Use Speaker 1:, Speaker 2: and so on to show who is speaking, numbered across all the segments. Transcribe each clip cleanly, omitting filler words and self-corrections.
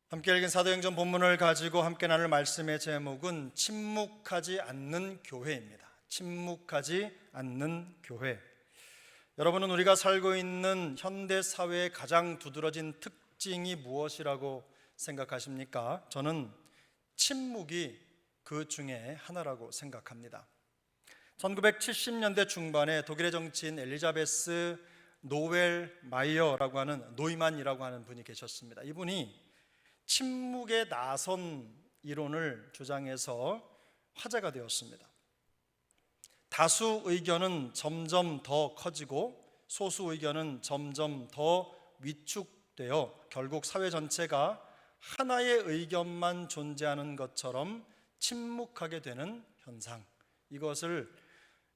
Speaker 1: 함께 읽은 사도행전 본문을 가지고 함께 나눌 말씀의 제목은 침묵하지 않는 교회입니다. 침묵하지 않는 교회. 여러분은 우리가 살고 있는 현대 사회의 가장 두드러진 특징이 무엇이라고 생각하십니까? 저는 침묵이 그 중에 하나라고 생각합니다. 1970년대 중반에 독일의 정치인 엘리자베스 노웰 마이어라고 하는 노이만이라고 하는 분이 계셨습니다. 이분이 침묵의 나선 이론을 주장해서 화제가 되었습니다. 다수 의견은 점점 더 커지고 소수 의견은 점점 더 위축되어 결국 사회 전체가 하나의 의견만 존재하는 것처럼 침묵하게 되는 현상, 이것을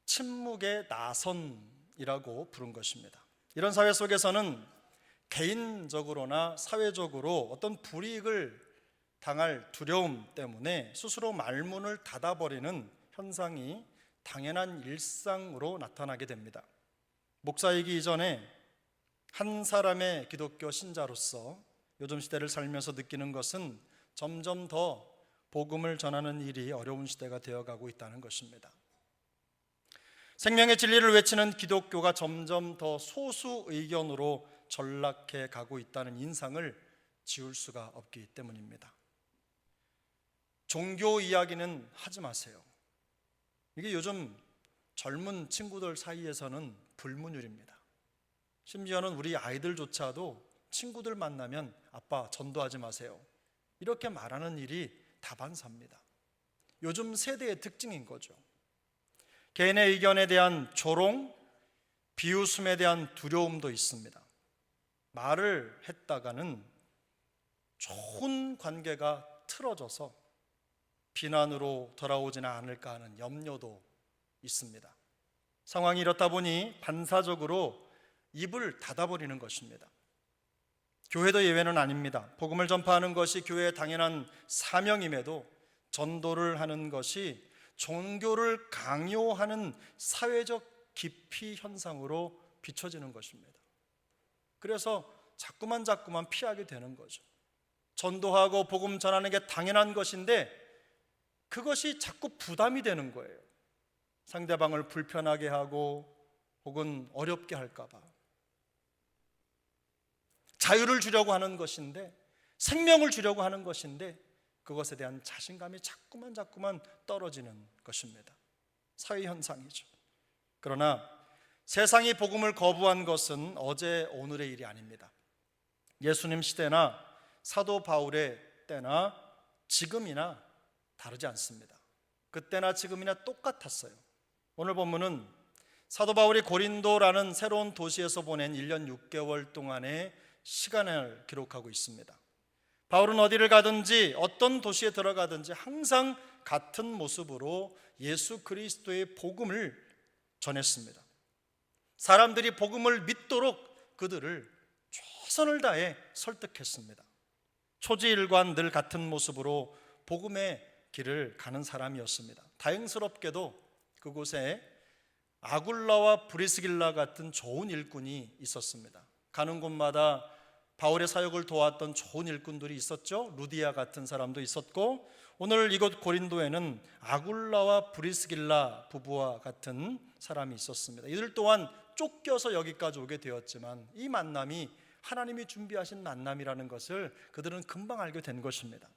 Speaker 1: 침묵의 나선이라고 부른 것입니다. 이런 사회 속에서는 개인적으로나 사회적으로 어떤 불이익을 당할 두려움 때문에 스스로 말문을 닫아버리는 현상이 당연한 일상으로 나타나게 됩니다. 목사이기 이전에 한 사람의 기독교 신자로서 요즘 시대를 살면서 느끼는 것은 점점 더 복음을 전하는 일이 어려운 시대가 되어가고 있다는 것입니다. 생명의 진리를 외치는 기독교가 점점 더 소수 의견으로 전락해 가고 있다는 인상을 지울 수가 없기 때문입니다. 종교 이야기는 하지 마세요. 이게 요즘 젊은 친구들 사이에서는 불문율입니다. 심지어는 우리 아이들조차도 친구들 만나면 아빠 전도하지 마세요, 이렇게 말하는 일이 다반사입니다. 요즘 세대의 특징인 거죠. 개인의 의견에 대한 조롱, 비웃음에 대한 두려움도 있습니다. 말을 했다가는 좋은 관계가 틀어져서 비난으로 돌아오지는 않을까 하는 염려도 있습니다. 상황이 이렇다 보니 반사적으로 입을 닫아버리는 것입니다. 교회도 예외는 아닙니다. 복음을 전파하는 것이 교회의 당연한 사명임에도 전도를 하는 것이 종교를 강요하는 사회적 기피 현상으로 비춰지는 것입니다. 그래서 자꾸만 피하게 되는 거죠. 전도하고 복음 전하는 게 당연한 것인데 그것이 자꾸 부담이 되는 거예요. 상대방을 불편하게 하고 혹은 어렵게 할까 봐. 자유를 주려고 하는 것인데, 생명을 주려고 하는 것인데 그것에 대한 자신감이 자꾸만 떨어지는 것입니다. 사회 현상이죠. 그러나 세상이 복음을 거부한 것은 어제 오늘의 일이 아닙니다. 예수님 시대나 사도 바울의 때나 지금이나 다르지 않습니다. 그때나 지금이나 똑같았어요. 오늘 본문은 사도 바울이 고린도라는 새로운 도시에서 보낸 1년 6개월 동안의 시간을 기록하고 있습니다. 바울은 어디를 가든지 어떤 도시에 들어가든지 항상 같은 모습으로 예수 그리스도의 복음을 전했습니다. 사람들이 복음을 믿도록 그들을 최선을 다해 설득했습니다. 초지일관 늘 같은 모습으로 복음의 길을 가는 사람이었습니다. 다행스럽게도 그곳에 아굴라와 브리스길라 같은 좋은 일꾼이 있었습니다. 가는 곳마다 바울의 사역을 도왔던 좋은 일꾼들이 있었죠. 루디아 같은 사람도 있었고, 오늘 이곳 고린도에는 아굴라와 브리스길라 부부와 같은 사람이 있었습니다. 이들 또한 쫓겨서 여기까지 오게 되었지만 이 만남이 하나님이 준비하신 만남이라는 것을 그들은 금방 알게 된 것입니다.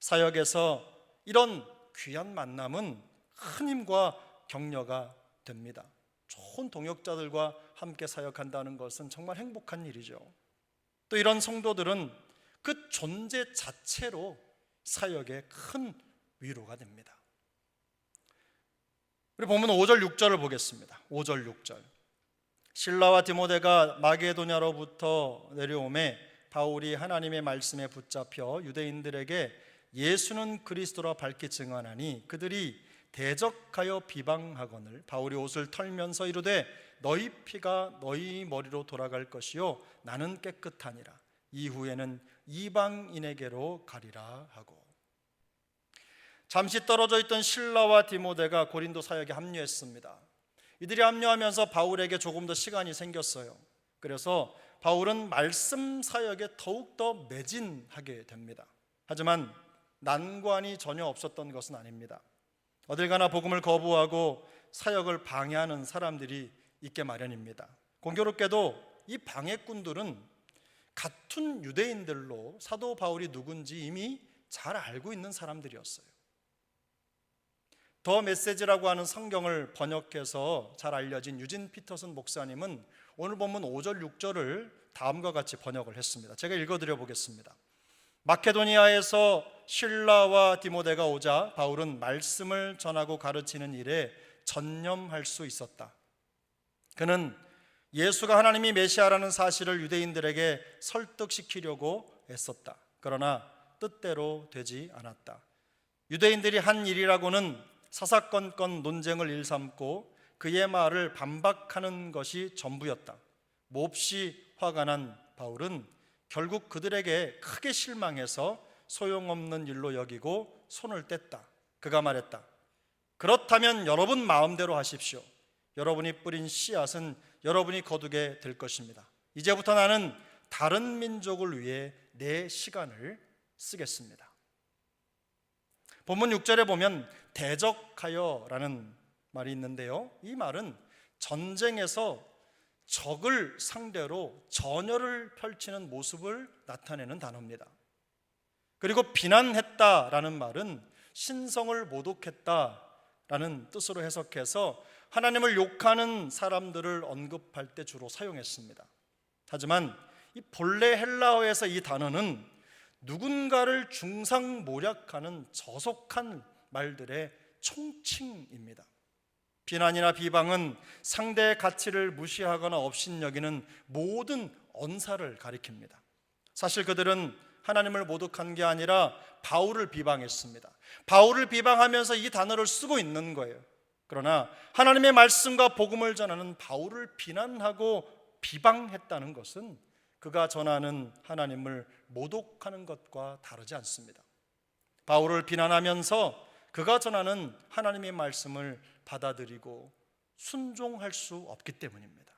Speaker 1: 사역에서 이런 귀한 만남은 큰 힘과 격려가 됩니다. 좋은 동역자들과 함께 사역한다는 것은 정말 행복한 일이죠. 또 이런 성도들은 그 존재 자체로 사역에 큰 위로가 됩니다. 우리 본문 5절 6절을 보겠습니다. 5절 6절. 실라와 디모데가 마게도냐로부터 내려오매 바울이 하나님의 말씀에 붙잡혀 유대인들에게 예수는 그리스도라 밝히 증언하니 그들이 대적하여 비방하거늘 바울이 옷을 털면서 이르되 너희 피가 너희 머리로 돌아갈 것이요 나는 깨끗하니라. 이후에는 이방인에게로 가리라 하고. 잠시 떨어져 있던 실라와 디모데가 고린도 사역에 합류했습니다. 이들이 합류하면서 바울에게 조금 더 시간이 생겼어요. 그래서 바울은 말씀 사역에 더욱더 매진하게 됩니다. 하지만 난관이 전혀 없었던 것은 아닙니다. 어딜 가나 복음을 거부하고 사역을 방해하는 사람들이 있게 마련입니다. 공교롭게도 이 방해꾼들은 같은 유대인들로 사도 바울이 누군지 이미 잘 알고 있는 사람들이었어요. 더 메시지라고 하는 성경을 번역해서 잘 알려진 유진 피터슨 목사님은 오늘 본문 5절 6절을 다음과 같이 번역을 했습니다. 제가 읽어드려 보겠습니다. 마케도니아에서 실라와 디모데가 오자 바울은 말씀을 전하고 가르치는 일에 전념할 수 있었다. 그는 예수가 하나님이 메시아라는 사실을 유대인들에게 설득시키려고 애썼다. 그러나 뜻대로 되지 않았다. 유대인들이 한 일이라고는 사사건건 논쟁을 일삼고 그의 말을 반박하는 것이 전부였다. 몹시 화가 난 바울은 결국 그들에게 크게 실망해서 소용없는 일로 여기고 손을 뗐다. 그가 말했다. 그렇다면 여러분 마음대로 하십시오. 여러분이 뿌린 씨앗은 여러분이 거두게 될 것입니다. 이제부터 나는 다른 민족을 위해 내 시간을 쓰겠습니다. 본문 6절에 보면 대적하여라는 말이 있는데요, 이 말은 전쟁에서 적을 상대로 전열을 펼치는 모습을 나타내는 단어입니다. 그리고 비난했다라는 말은 신성을 모독했다라는 뜻으로 해석해서 하나님을 욕하는 사람들을 언급할 때 주로 사용했습니다. 하지만 이 본래 헬라어에서 이 단어는 누군가를 중상모략하는 저속한 말들의 총칭입니다. 비난이나 비방은 상대의 가치를 무시하거나 업신여기는 모든 언사를 가리킵니다. 사실 그들은 하나님을 모독한 게 아니라 바울을 비방했습니다. 바울을 비방하면서 이 단어를 쓰고 있는 거예요. 그러나 하나님의 말씀과 복음을 전하는 바울을 비난하고 비방했다는 것은 그가 전하는 하나님을 모독하는 것과 다르지 않습니다. 바울을 비난하면서 그가 전하는 하나님의 말씀을 받아들이고 순종할 수 없기 때문입니다.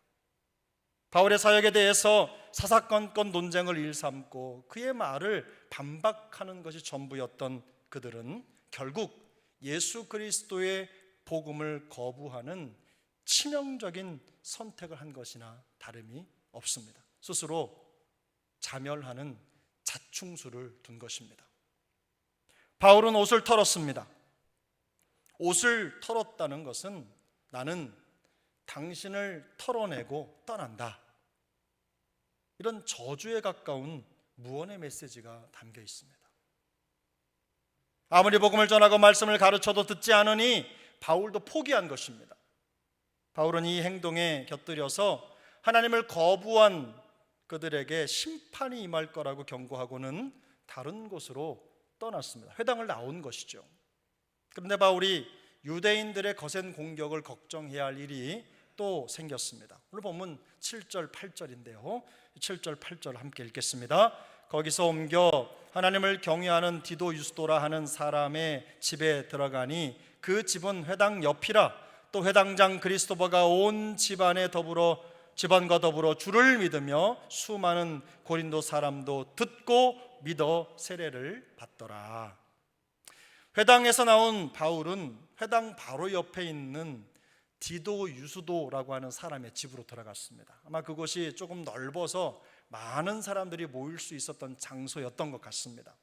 Speaker 1: 바울의 사역에 대해서 사사건건 논쟁을 일삼고 그의 말을 반박하는 것이 전부였던 그들은 결국 예수 그리스도의 복음을 거부하는 치명적인 선택을 한 것이나 다름이 없습니다. 스스로 자멸하는 자충수를 둔 것입니다. 바울은 옷을 털었습니다. 옷을 털었다는 것은 나는 당신을 털어내고 떠난다, 이런 저주에 가까운 무언의 메시지가 담겨 있습니다. 아무리 복음을 전하고 말씀을 가르쳐도 듣지 않으니 바울도 포기한 것입니다. 바울은 이 행동에 곁들여서 하나님을 거부한 그들에게 심판이 임할 거라고 경고하고는 다른 곳으로 떠났습니다. 회당을 나온 것이죠. 그런데 바울이 유대인들의 거센 공격을 걱정해야 할 일이 또 생겼습니다. 오늘 본문 7절 8절인데요 7절 8절 함께 읽겠습니다. 거기서 옮겨 하나님을 경외하는 디도 유스도라 하는 사람의 집에 들어가니 그 집은 회당 옆이라. 또 회당장 그리스도버가 온 집안과 더불어 주를 믿으며 수많은 고린도 사람도 듣고 믿어 세례를 받더라. 회당에서 나온 바울은 회당 바로 옆에 있는 디도 유스도라고 하는 사람의 집으로 들어갔습니다. 아마 그곳이 조금 넓어서 많은 사람들이 모일 수 있었던 장소였던 것 같습니다.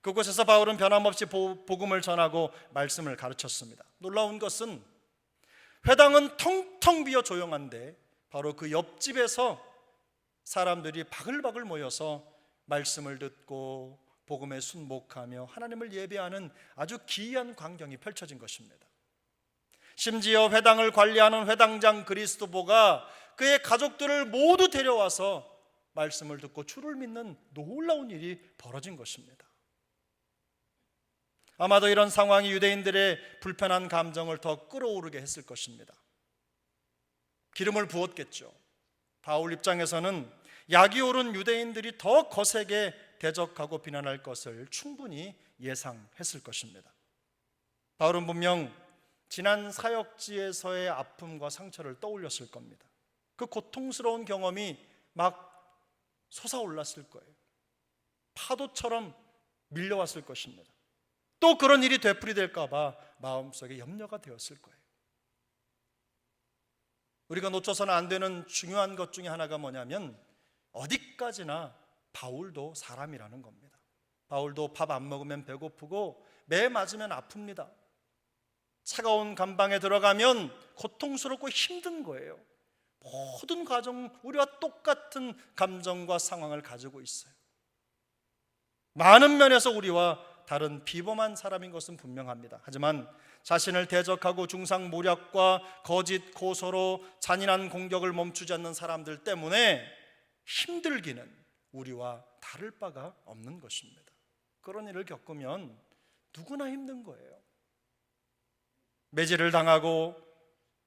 Speaker 1: 그곳에서 바울은 변함없이 복음을 전하고 말씀을 가르쳤습니다. 놀라운 것은 회당은 텅텅 비어 조용한데 바로 그 옆집에서 사람들이 바글바글 모여서 말씀을 듣고 복음에 순복하며 하나님을 예배하는 아주 기이한 광경이 펼쳐진 것입니다. 심지어 회당을 관리하는 회당장 그리스도보가 그의 가족들을 모두 데려와서 말씀을 듣고 주를 믿는 놀라운 일이 벌어진 것입니다. 아마도 이런 상황이 유대인들의 불편한 감정을 더 끌어오르게 했을 것입니다. 기름을 부었겠죠. 바울 입장에서는 약이 오른 유대인들이 더 거세게 대적하고 비난할 것을 충분히 예상했을 것입니다. 바울은 분명 지난 사역지에서의 아픔과 상처를 떠올렸을 겁니다. 그 고통스러운 경험이 막 솟아올랐을 거예요. 파도처럼 밀려왔을 것입니다. 또 그런 일이 되풀이될까 봐 마음속에 염려가 되었을 거예요. 우리가 놓쳐서는 안 되는 중요한 것 중에 하나가 뭐냐면 어디까지나 바울도 사람이라는 겁니다. 바울도 밥 안 먹으면 배고프고 매 맞으면 아픕니다. 차가운 감방에 들어가면 고통스럽고 힘든 거예요. 모든 가정 우리와 똑같은 감정과 상황을 가지고 있어요. 많은 면에서 우리와 다른 비범한 사람인 것은 분명합니다. 하지만 자신을 대적하고 중상모략과 거짓 고소로 잔인한 공격을 멈추지 않는 사람들 때문에 힘들기는 우리와 다를 바가 없는 것입니다. 그런 일을 겪으면 누구나 힘든 거예요. 매질을 당하고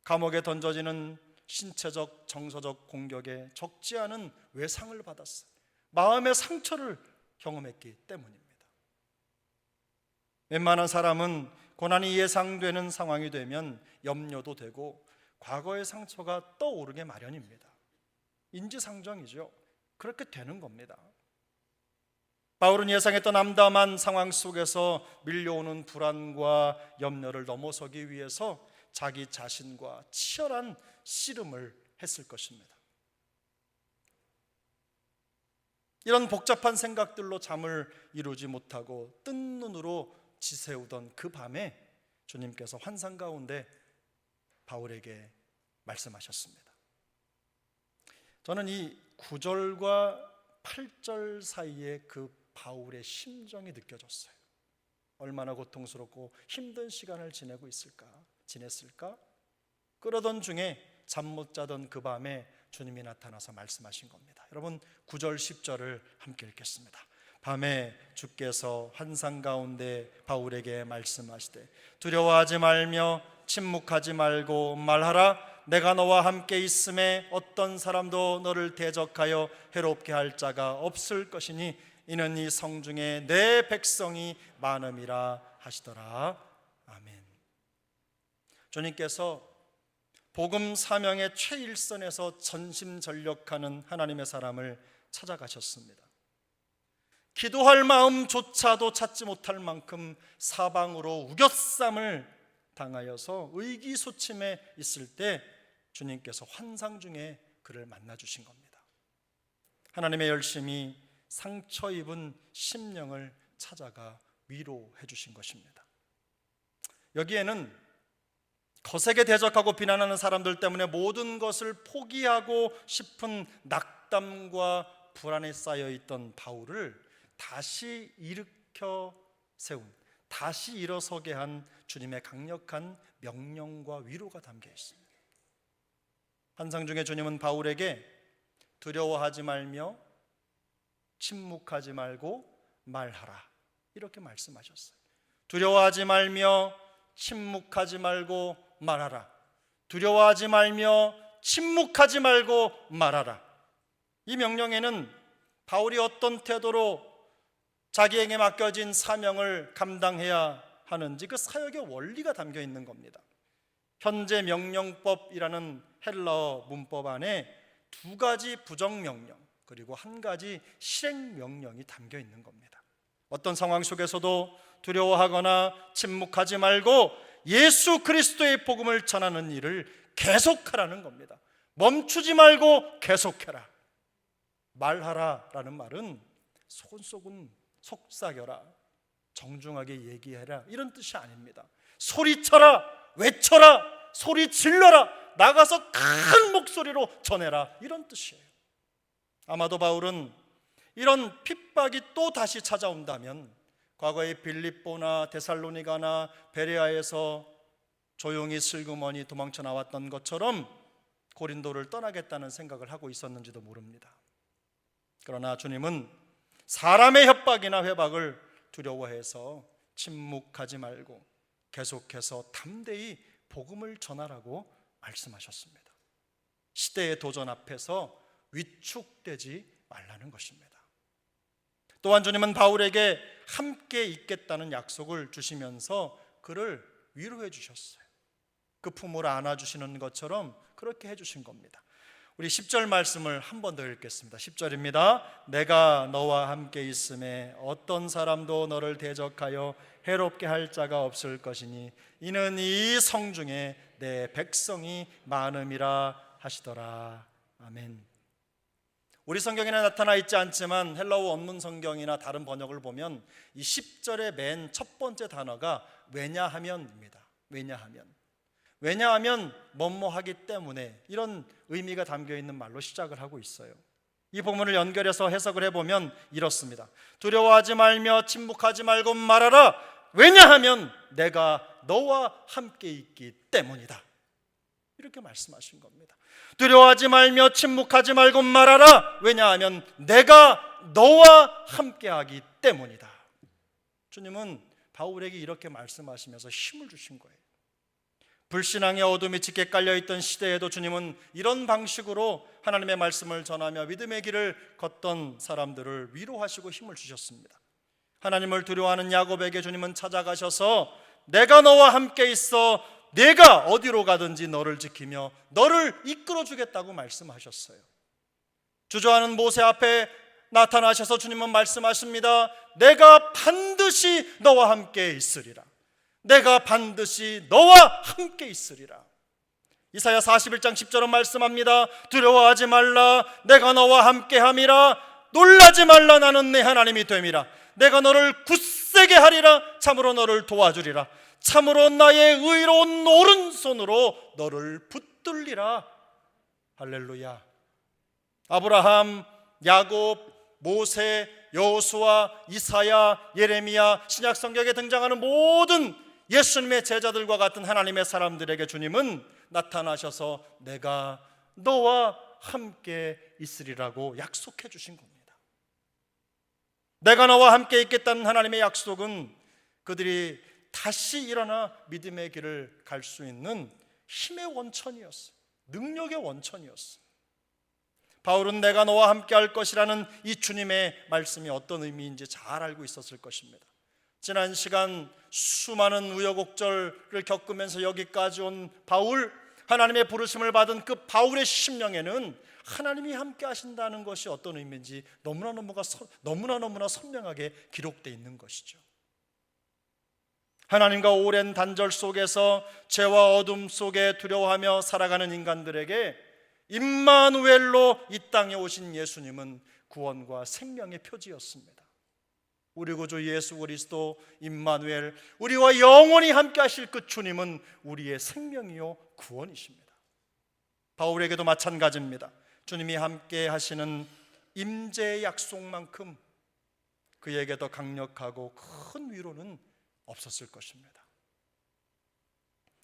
Speaker 1: 감옥에 던져지는 신체적, 정서적 공격에 적지 않은 외상을 받았어요. 마음의 상처를 경험했기 때문입니다. 웬만한 사람은 고난이 예상되는 상황이 되면 염려도 되고 과거의 상처가 떠오르게 마련입니다. 인지상정이죠. 그렇게 되는 겁니다. 바울은 예상했던 암담한 상황 속에서 밀려오는 불안과 염려를 넘어서기 위해서 자기 자신과 치열한 씨름을 했을 것입니다. 이런 복잡한 생각들로 잠을 이루지 못하고 뜬 눈으로 지새우던 그 밤에 주님께서 환상 가운데 바울에게 말씀하셨습니다. 저는 이 9절과 8절 사이에 그 바울의 심정이 느껴졌어요. 얼마나 고통스럽고 힘든 시간을 지냈을까? 그러던 중에 잠 못 자던 그 밤에 주님이 나타나서 말씀하신 겁니다. 여러분 9절 10절을 함께 읽겠습니다. 밤에 주께서 환상 가운데 바울에게 말씀하시되 두려워하지 말며 침묵하지 말고 말하라. 내가 너와 함께 있음에 어떤 사람도 너를 대적하여 해롭게 할 자가 없을 것이니 이는 이 성중에 내 백성이 많음이라 하시더라. 아멘. 주님께서 복음 사명의 최일선에서 전심전력하는 하나님의 사람을 찾아가셨습니다. 기도할 마음조차도 찾지 못할 만큼 사방으로 우겨쌈을 당하여서 의기소침해 있을 때 주님께서 환상 중에 그를 만나 주신 겁니다. 하나님의 열심이 상처 입은 심령을 찾아가 위로해 주신 것입니다. 여기에는 거세게 대적하고 비난하는 사람들 때문에 모든 것을 포기하고 싶은 낙담과 불안에 쌓여 있던 바울을 다시 일으켜 세운, 다시 일어서게 한 주님의 강력한 명령과 위로가 담겨 있습니다. 환상 중에 주님은 바울에게 두려워하지 말며 침묵하지 말고 말하라 이렇게 말씀하셨어요. 두려워하지 말며 침묵하지 말고 말하라. 두려워하지 말며 침묵하지 말고 말하라. 이 명령에는 바울이 어떤 태도로 자기에게 맡겨진 사명을 감당해야 하는지 그 사역의 원리가 담겨 있는 겁니다. 현재 명령법이라는 헬라어 문법 안에 두 가지 부정명령 그리고 한 가지 실행명령이 담겨 있는 겁니다. 어떤 상황 속에서도 두려워하거나 침묵하지 말고 예수 그리스도의 복음을 전하는 일을 계속하라는 겁니다. 멈추지 말고 계속해라. 말하라라는 말은 속은속은 속삭여라, 정중하게 얘기해라 이런 뜻이 아닙니다. 소리쳐라, 외쳐라, 소리 질러라, 나가서 큰 목소리로 전해라 이런 뜻이에요. 아마도 바울은 이런 핍박이 또 다시 찾아온다면 과거의 빌립보나 데살로니가나 베레아에서 조용히 슬그머니 도망쳐 나왔던 것처럼 고린도를 떠나겠다는 생각을 하고 있었는지도 모릅니다. 그러나 주님은 사람의 협박이나 회박을 두려워해서 침묵하지 말고 계속해서 담대히 복음을 전하라고 말씀하셨습니다. 시대의 도전 앞에서 위축되지 말라는 것입니다. 또한 주님은 바울에게 함께 있겠다는 약속을 주시면서 그를 위로해 주셨어요. 그 품으로 안아주시는 것처럼 그렇게 해주신 겁니다. 우리 10절 말씀을 한 번 더 읽겠습니다. 10절입니다. 내가 너와 함께 있음에 어떤 사람도 너를 대적하여 해롭게 할 자가 없을 것이니 이는 이 성중에 내 백성이 많음이라 하시더라. 아멘. 우리 성경에는 나타나 있지 않지만 헬라어 원문 성경이나 다른 번역을 보면 이 10절의 맨 첫 번째 단어가 왜냐하면입니다. 왜냐하면 뭐뭐하기 때문에, 이런 의미가 담겨 있는 말로 시작을 하고 있어요. 이 본문을 연결해서 해석을 해보면 이렇습니다. 두려워하지 말며 침묵하지 말고 말하라. 왜냐하면 내가 너와 함께 있기 때문이다. 이렇게 말씀하신 겁니다. 두려워하지 말며 침묵하지 말고 말하라. 왜냐하면 내가 너와 함께하기 때문이다. 주님은 바울에게 이렇게 말씀하시면서 힘을 주신 거예요. 불신앙의 어둠이 짙게 깔려있던 시대에도 주님은 이런 방식으로 하나님의 말씀을 전하며 믿음의 길을 걷던 사람들을 위로하시고 힘을 주셨습니다. 하나님을 두려워하는 야곱에게 주님은 찾아가셔서 내가 너와 함께 있어 내가 어디로 가든지 너를 지키며 너를 이끌어 주겠다고 말씀하셨어요. 주저하는 모세 앞에 나타나셔서 주님은 말씀하십니다. 내가 반드시 너와 함께 있으리라. 내가 반드시 너와 함께 있으리라. 이사야 41장 10절은 말씀합니다. 두려워하지 말라. 내가 너와 함께함이라. 놀라지 말라. 나는 내 하나님이 됨이라. 내가 너를 굳세게 하리라. 참으로 너를 도와주리라. 참으로 나의 의로운 오른손으로 너를 붙들리라. 할렐루야. 아브라함, 야곱, 모세, 여호수아, 이사야, 예레미야, 신약 성경에 등장하는 모든 예수님의 제자들과 같은 하나님의 사람들에게 주님은 나타나셔서 내가 너와 함께 있으리라고 약속해 주신 겁니다. 내가 너와 함께 있겠다는 하나님의 약속은 그들이 다시 일어나 믿음의 길을 갈 수 있는 힘의 원천이었어요. 능력의 원천이었어요. 바울은 내가 너와 함께 할 것이라는 이 주님의 말씀이 어떤 의미인지 잘 알고 있었을 것입니다. 지난 시간 수많은 우여곡절을 겪으면서 여기까지 온 바울, 하나님의 부르심을 받은 그 바울의 심령에는 하나님이 함께 하신다는 것이 어떤 의미인지 너무나 선명하게 기록되어 있는 것이죠. 하나님과 오랜 단절 속에서 죄와 어둠 속에 두려워하며 살아가는 인간들에게 임마누엘로 이 땅에 오신 예수님은 구원과 생명의 표지였습니다. 우리 구주 예수 그리스도 임마누엘, 우리와 영원히 함께 하실 그 주님은 우리의 생명이요 구원이십니다. 바울에게도 마찬가지입니다. 주님이 함께 하시는 임재의 약속만큼 그에게 더 강력하고 큰 위로는 없었을 것입니다.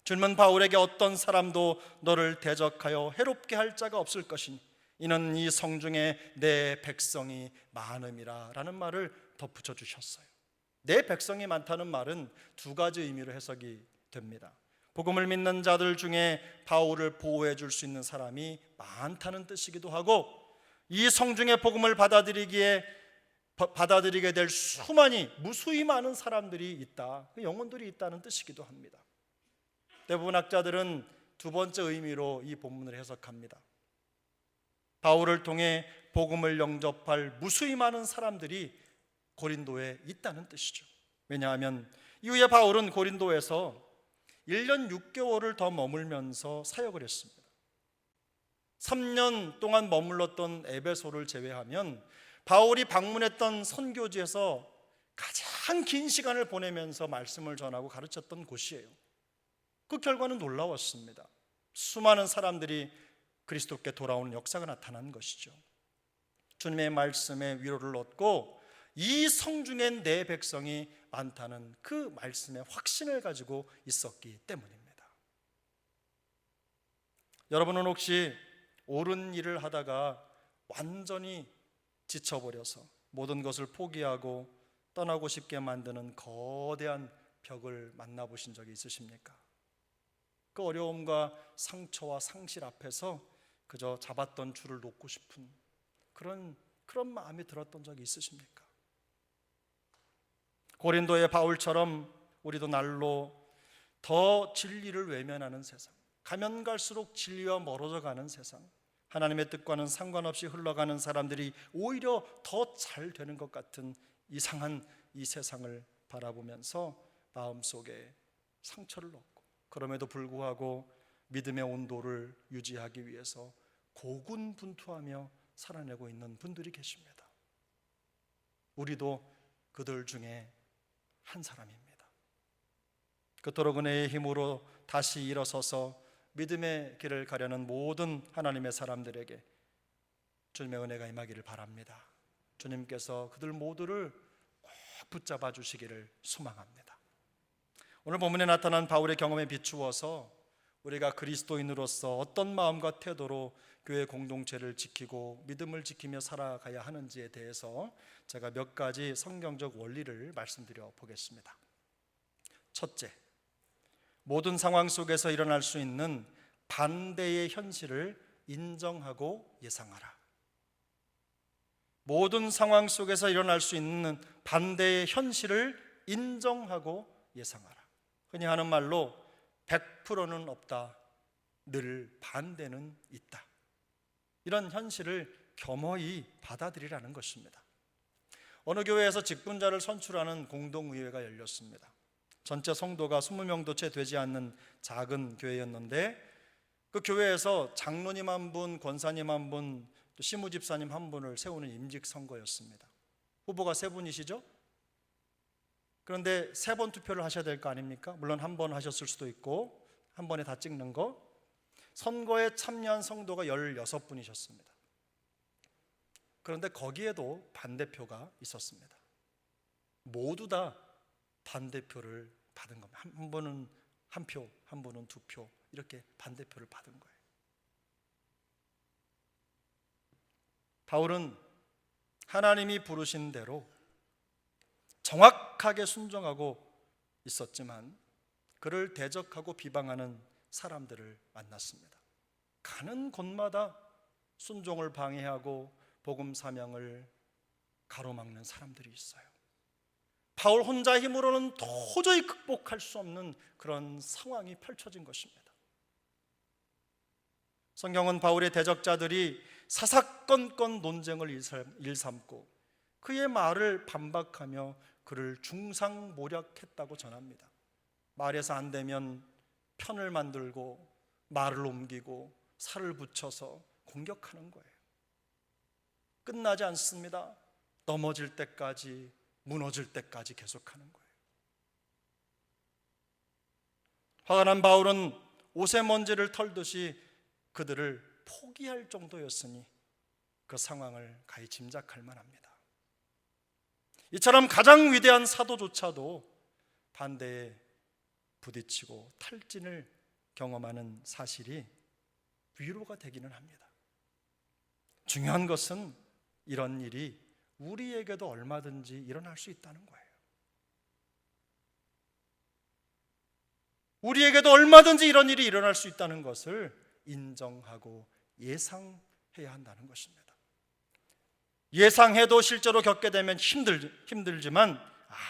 Speaker 1: 주님은 바울에게 어떤 사람도 너를 대적하여 해롭게 할 자가 없을 것이니 이는 이 성중에 내 백성이 많음이라 라는 말을 덧붙여 주셨어요. 내 백성이 많다는 말은 두 가지 의미로 해석이 됩니다. 복음을 믿는 자들 중에 바울을 보호해 줄 수 있는 사람이 많다는 뜻이기도 하고, 이 성중의 복음을 받아들이게 될 무수히 많은 사람들이 있다, 그 영혼들이 있다는 뜻이기도 합니다. 대부분 학자들은 두 번째 의미로 이 본문을 해석합니다. 바울을 통해 복음을 영접할 무수히 많은 사람들이 고린도에 있다는 뜻이죠. 왜냐하면 이후에 바울은 고린도에서 1년 6개월을 더 머물면서 사역을 했습니다. 3년 동안 머물렀던 에베소를 제외하면 바울이 방문했던 선교지에서 가장 긴 시간을 보내면서 말씀을 전하고 가르쳤던 곳이에요. 그 결과는 놀라웠습니다. 수많은 사람들이 그리스도께 돌아오는 역사가 나타난 것이죠. 주님의 말씀에 위로를 얻고 이 성중엔 내 백성이 많다는 그 말씀의 확신을 가지고 있었기 때문입니다. 여러분은 혹시 옳은 일을 하다가 완전히 지쳐버려서 모든 것을 포기하고 떠나고 싶게 만드는 거대한 벽을 만나보신 적이 있으십니까? 그 어려움과 상처와 상실 앞에서 그저 잡았던 줄을 놓고 싶은 그런 마음이 들었던 적이 있으십니까? 고린도의 바울처럼 우리도 날로 더 진리를 외면하는 세상, 가면 갈수록 진리와 멀어져 가는 세상, 하나님의 뜻과는 상관없이 흘러가는 사람들이 오히려 더 잘 되는 것 같은 이상한 이 세상을 바라보면서 마음속에 상처를 얻고, 그럼에도 불구하고 믿음의 온도를 유지하기 위해서 고군분투하며 살아내고 있는 분들이 계십니다. 우리도 그들 중에 한 사람입니다. 그토록 은혜의 힘으로 다시 일어서서 믿음의 길을 가려는 모든 하나님의 사람들에게 주님의 은혜가 임하기를 바랍니다. 주님께서 그들 모두를 꼭 붙잡아 주시기를 소망합니다. 오늘 본문에 나타난 바울의 경험에 비추어서 우리가 그리스도인으로서 어떤 마음과 태도로 교회 공동체를 지키고 믿음을 지키며 살아가야 하는지에 대해서 제가 몇 가지 성경적 원리를 말씀드려 보겠습니다. 첫째, 모든 상황 속에서 일어날 수 있는 반대의 현실을 인정하고 예상하라. 모든 상황 속에서 일어날 수 있는 반대의 현실을 인정하고 예상하라. 흔히 하는 말로 100%는 없다, 늘 반대는 있다. 이런 현실을 겸허히 받아들이라는 것입니다. 어느 교회에서 직분자를 선출하는 공동의회가 열렸습니다. 전체 성도가 20명도 채 되지 않는 작은 교회였는데, 그 교회에서 장로님 한 분, 권사님 한 분, 또 시무집사님 한 분을 세우는 임직 선거였습니다. 후보가 세 분이시죠? 그런데 세 번 투표를 하셔야 될 거 아닙니까? 물론 한 번 하셨을 수도 있고 한 번에 다 찍는 거. 선거에 참여한 성도가 16분이셨습니다. 그런데 거기에도 반대표가 있었습니다. 모두 다 반대표를 받은 겁니다. 한 분은 한 표, 한 분은 두 표, 이렇게 반대표를 받은 거예요. 바울은 하나님이 부르신 대로 정확하게 순종하고 있었지만 그를 대적하고 비방하는 사람들을 만났습니다. 가는 곳마다 순종을 방해하고 복음 사명을 가로막는 사람들이 있어요. 바울 혼자 힘으로는 도저히 극복할 수 없는 그런 상황이 펼쳐진 것입니다. 성경은 바울의 대적자들이 사사건건 논쟁을 일삼고 그의 말을 반박하며 그를 중상모략했다고 전합니다. 말해서 안 되면 편을 만들고 말을 옮기고 살을 붙여서 공격하는 거예요. 끝나지 않습니다. 넘어질 때까지, 무너질 때까지 계속하는 거예요. 화가 난 바울은 옷에 먼지를 털듯이 그들을 포기할 정도였으니 그 상황을 가히 짐작할 만합니다. 이처럼 가장 위대한 사도조차도 반대에 부딪히고 탈진을 경험하는 사실이 위로가 되기는 합니다. 중요한 것은 이런 일이 우리에게도 얼마든지 일어날 수 있다는 거예요. 우리에게도 얼마든지 이런 일이 일어날 수 있다는 것을 인정하고 예상해야 한다는 것입니다. 예상해도 실제로 겪게 되면 힘들지만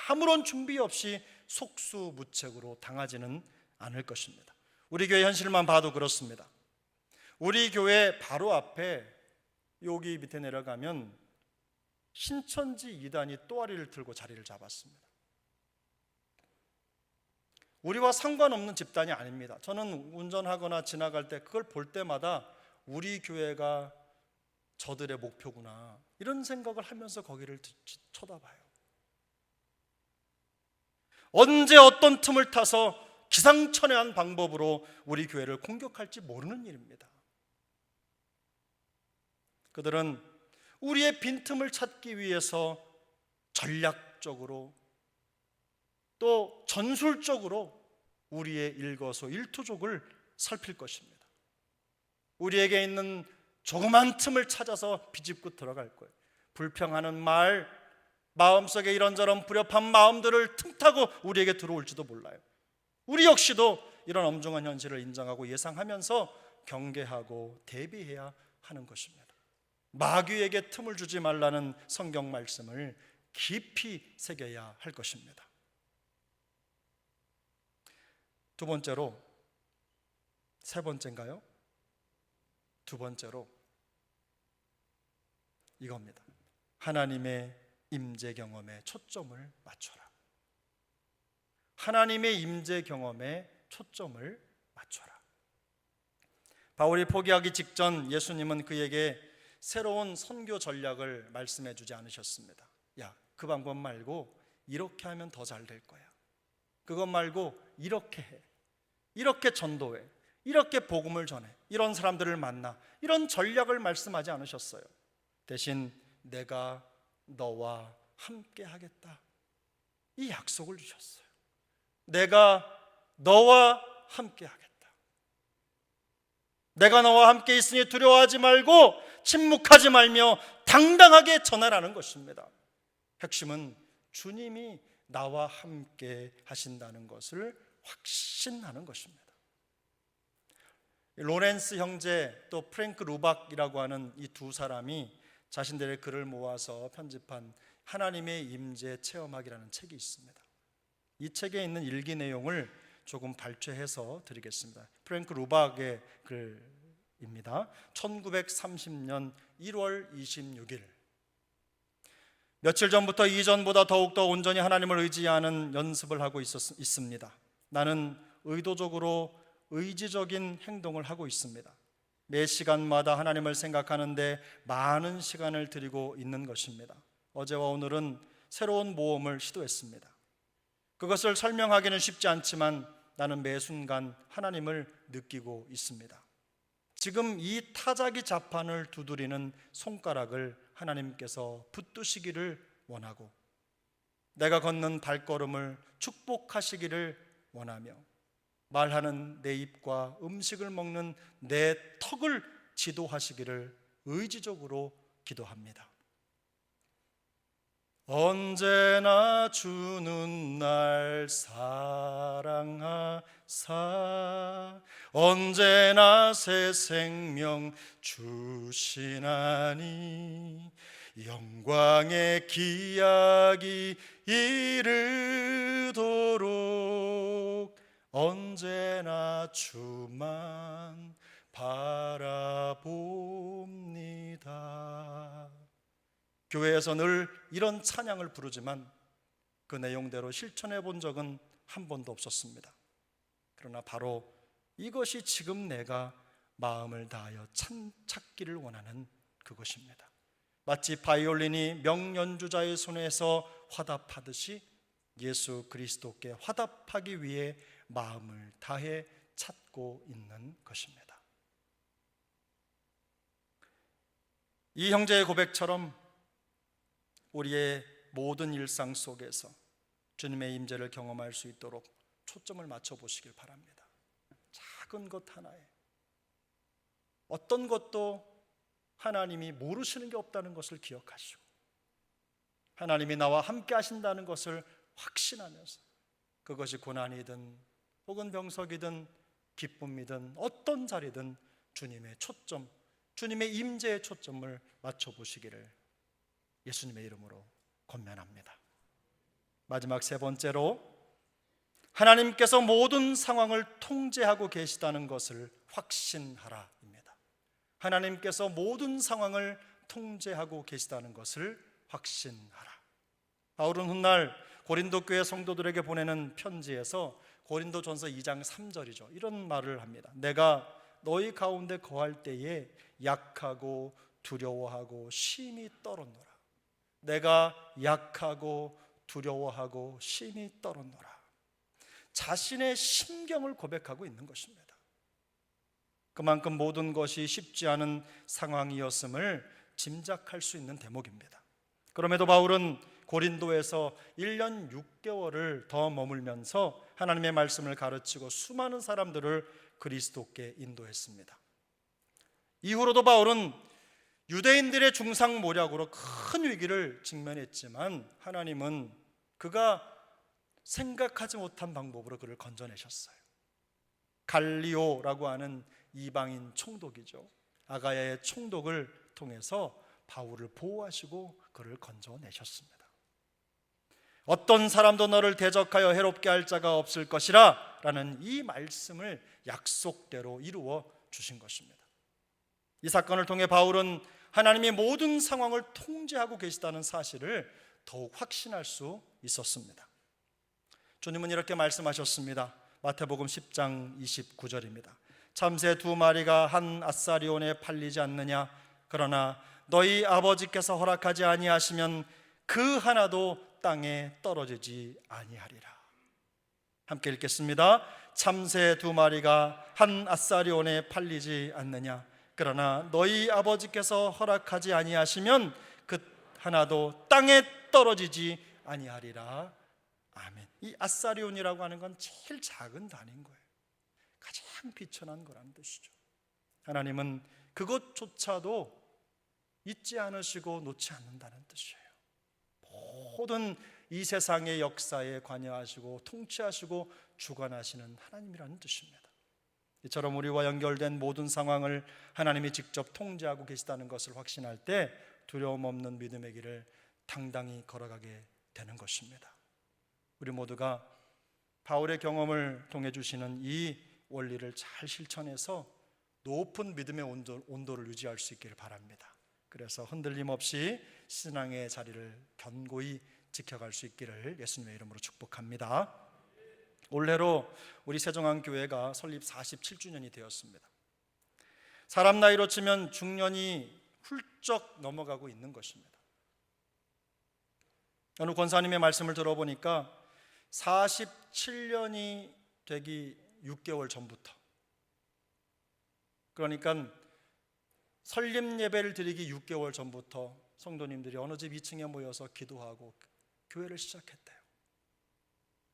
Speaker 1: 아무런 준비 없이 속수무책으로 당하지는 않을 것입니다. 우리 교회 현실만 봐도 그렇습니다. 우리 교회 바로 앞에 여기 밑에 내려가면 신천지 이단이 또아리를 들고 자리를 잡았습니다. 우리와 상관없는 집단이 아닙니다. 저는 운전하거나 지나갈 때 그걸 볼 때마다 우리 교회가 저들의 목표구나, 이런 생각을 하면서 거기를 쳐다봐요. 언제 어떤 틈을 타서 기상천외한 방법으로 우리 교회를 공격할지 모르는 일입니다. 그들은 우리의 빈틈을 찾기 위해서 전략적으로 또 전술적으로 우리의 일거수일투족을 살필 것입니다. 우리에게 있는 조그만 틈을 찾아서 비집고 들어갈 거예요. 불평하는 말, 마음속에 이런저런 불협한 마음들을 틈타고 우리에게 들어올지도 몰라요. 우리 역시도 이런 엄중한 현실을 인정하고 예상하면서 경계하고 대비해야 하는 것입니다. 마귀에게 틈을 주지 말라는 성경 말씀을 깊이 새겨야 할 것입니다. 세 번째인가요? 두 번째로 이겁니다. 하나님의 임재 경험에 초점을 맞춰라. 하나님의 임재 경험에 초점을 맞춰라. 바울이 포기하기 직전 예수님은 그에게 새로운 선교 전략을 말씀해 주지 않으셨습니다. 야, 그 방법 말고 이렇게 하면 더 잘 될 거야. 그것 말고 이렇게 해. 이렇게 전도해. 이렇게 복음을 전해. 이런 사람들을 만나. 이런 전략을 말씀하지 않으셨어요. 대신 내가 너와 함께 하겠다. 이 약속을 주셨어요. 내가 너와 함께 하겠다. 내가 너와 함께 있으니 두려워하지 말고 침묵하지 말며 당당하게 전하라는 것입니다. 핵심은 주님이 나와 함께 하신다는 것을 확신하는 것입니다. 로렌스 형제 또 프랭크 루박이라고 하는 이 두 사람이 자신들의 글을 모아서 편집한 하나님의 임재 체험학이라는 책이 있습니다. 이 책에 있는 일기 내용을 조금 발췌해서 드리겠습니다. 프랭크 루박의 글입니다. 1930년 1월 26일 며칠 전부터 이전보다 더욱더 온전히 하나님을 의지하는 연습을 하고 있습니다. 나는 의도적으로 의지적인 행동을 하고 있습니다. 매 시간마다 하나님을 생각하는데 많은 시간을 들이고 있는 것입니다. 어제와 오늘은 새로운 모험을 시도했습니다. 그것을 설명하기는 쉽지 않지만 나는 매 순간 하나님을 느끼고 있습니다. 지금 이 타자기 자판을 두드리는 손가락을 하나님께서 붙드시기를 원하고 내가 걷는 발걸음을 축복하시기를 원하며 말하는 내 입과 음식을 먹는 내 턱을 지도하시기를 의지적으로 기도합니다. 언제나 주는 날 사랑하사 언제나 새 생명 주시나니 영광의 기약이 이르도록 언제나 주만 바라봅니다. 교회에서 늘 이런 찬양을 부르지만 그 내용대로 실천해 본 적은 한 번도 없었습니다. 그러나 바로 이것이 지금 내가 마음을 다하여 찾기를 원하는 그것입니다. 마치 바이올린이 명연주자의 손에서 화답하듯이 예수 그리스도께 화답하기 위해 마음을 다해 찾고 있는 것입니다. 이 형제의 고백처럼 우리의 모든 일상 속에서 주님의 임재를 경험할 수 있도록 초점을 맞춰 보시길 바랍니다. 작은 것 하나에 어떤 것도 하나님이 모르시는 게 없다는 것을 기억하시고 하나님이 나와 함께 하신다는 것을 확신하면서 그것이 고난이든 혹은 병석이든 기쁨이든 어떤 자리든 주님의 초점, 주님의 임재의 초점을 맞춰 보시기를 예수님의 이름으로 권면합니다. 마지막 세 번째로 하나님께서 모든 상황을 통제하고 계시다는 것을 확신하라입니다. 하나님께서 모든 상황을 통제하고 계시다는 것을 확신하라. 바울은 훗날 고린도 교회 성도들에게 보내는 편지에서 고린도전서 2장 3절이죠. 이런 말을 합니다. 내가 너희 가운데 거할 때에 약하고 두려워하고 심히 떨었노라. 내가 약하고 두려워하고 심히 떨었노라. 자신의 심경을 고백하고 있는 것입니다. 그만큼 모든 것이 쉽지 않은 상황이었음을 짐작할 수 있는 대목입니다. 그럼에도 바울은 고린도에서 1년 6개월을 더 머물면서 하나님의 말씀을 가르치고 수많은 사람들을 그리스도께 인도했습니다. 이후로도 바울은 유대인들의 중상모략으로 큰 위기를 직면했지만 하나님은 그가 생각하지 못한 방법으로 그를 건져내셨어요. 갈리오라고 하는 이방인 총독이죠. 아가야의 총독을 통해서 바울을 보호하시고 그를 건져내셨습니다. 어떤 사람도 너를 대적하여 해롭게 할 자가 없을 것이라 라는 이 말씀을 약속대로 이루어 주신 것입니다. 이 사건을 통해 바울은 하나님이 모든 상황을 통제하고 계시다는 사실을 더욱 확신할 수 있었습니다. 주님은 이렇게 말씀하셨습니다. 마태복음 10장 29절입니다. 참새 2마리가 한 아사리온에 팔리지 않느냐? 그러나 너희 아버지께서 허락하지 아니하시면 그 하나도 땅에 떨어지지 아니하리라. 함께 읽겠습니다. 참새 2마리가 한 아사리온에 팔리지 않느냐? 그러나 너희 아버지께서 허락하지 아니하시면 그 하나도 땅에 떨어지지 아니하리라. 아멘. 이 아사리온이라고 하는 건 제일 작은 단위인 거예요. 가장 비천한 거라는 뜻이죠. 하나님은 그것조차도 잊지 않으시고 놓지 않는다는 뜻이에요. 모든 이 세상의 역사에 관여하시고 통치하시고 주관하시는 하나님이라는 뜻입니다. 이처럼 우리와 연결된 모든 상황을 하나님이 직접 통제하고 계시다는 것을 확신할 때 두려움 없는 믿음의 길을 당당히 걸어가게 되는 것입니다. 우리 모두가 바울의 경험을 통해 주시는 이 원리를 잘 실천해서 높은 믿음의 온도를 유지할 수 있기를 바랍니다. 그래서 흔들림 없이 신앙의 자리를 견고히 지켜갈 수 있기를 예수님의 이름으로 축복합니다. 올해로 우리 세종안교회가 설립 47주년이 되었습니다. 사람 나이로 치면 중년이 훌쩍 넘어가고 있는 것입니다. 어느 권사님의 말씀을 들어보니까 47년이 되기 6개월 전부터, 그러니까 설립 예배를 드리기 6개월 전부터 성도님들이 어느 집 2층에 모여서 기도하고 교회를 시작했대요.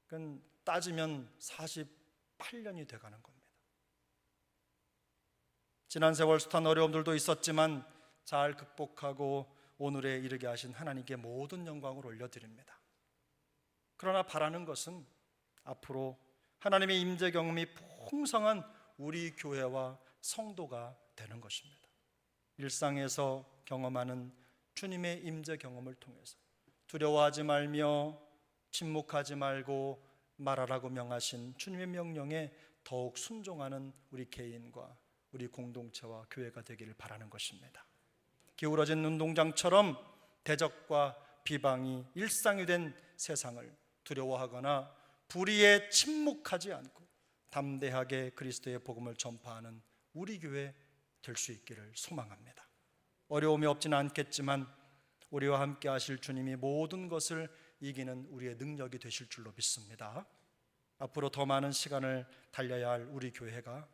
Speaker 1: 그건 따지면 48년이 돼가는 겁니다. 지난 세월 숱한 어려움들도 있었지만 잘 극복하고 오늘에 이르게 하신 하나님께 모든 영광을 올려드립니다. 그러나 바라는 것은 앞으로 하나님의 임재 경험이 풍성한 우리 교회와 성도가 되는 것입니다. 일상에서 경험하는 주님의 임재 경험을 통해서 두려워하지 말며 침묵하지 말고 말하라고 명하신 주님의 명령에 더욱 순종하는 우리 개인과 우리 공동체와 교회가 되기를 바라는 것입니다. 기울어진 운동장처럼 대적과 비방이 일상이 된 세상을 두려워하거나 불의에 침묵하지 않고 담대하게 그리스도의 복음을 전파하는 우리 교회 될 수 있기를 소망합니다. 어려움이 없지는 않겠지만 우리와 함께 하실 주님이 모든 것을 이기는 우리의 능력이 되실 줄로 믿습니다. 앞으로 더 많은 시간을 달려야 할 우리 교회가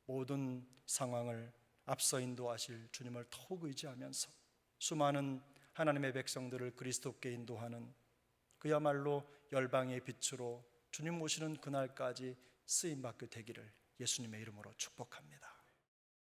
Speaker 1: 모든 상황을 앞서 인도하실 주님을 더욱 의지하면서 수많은 하나님의 백성들을 그리스도께 인도하는 그야말로 열방의 빛으로 주님 오시는 그날까지 쓰임받게 되기를 예수님의 이름으로 축복합니다.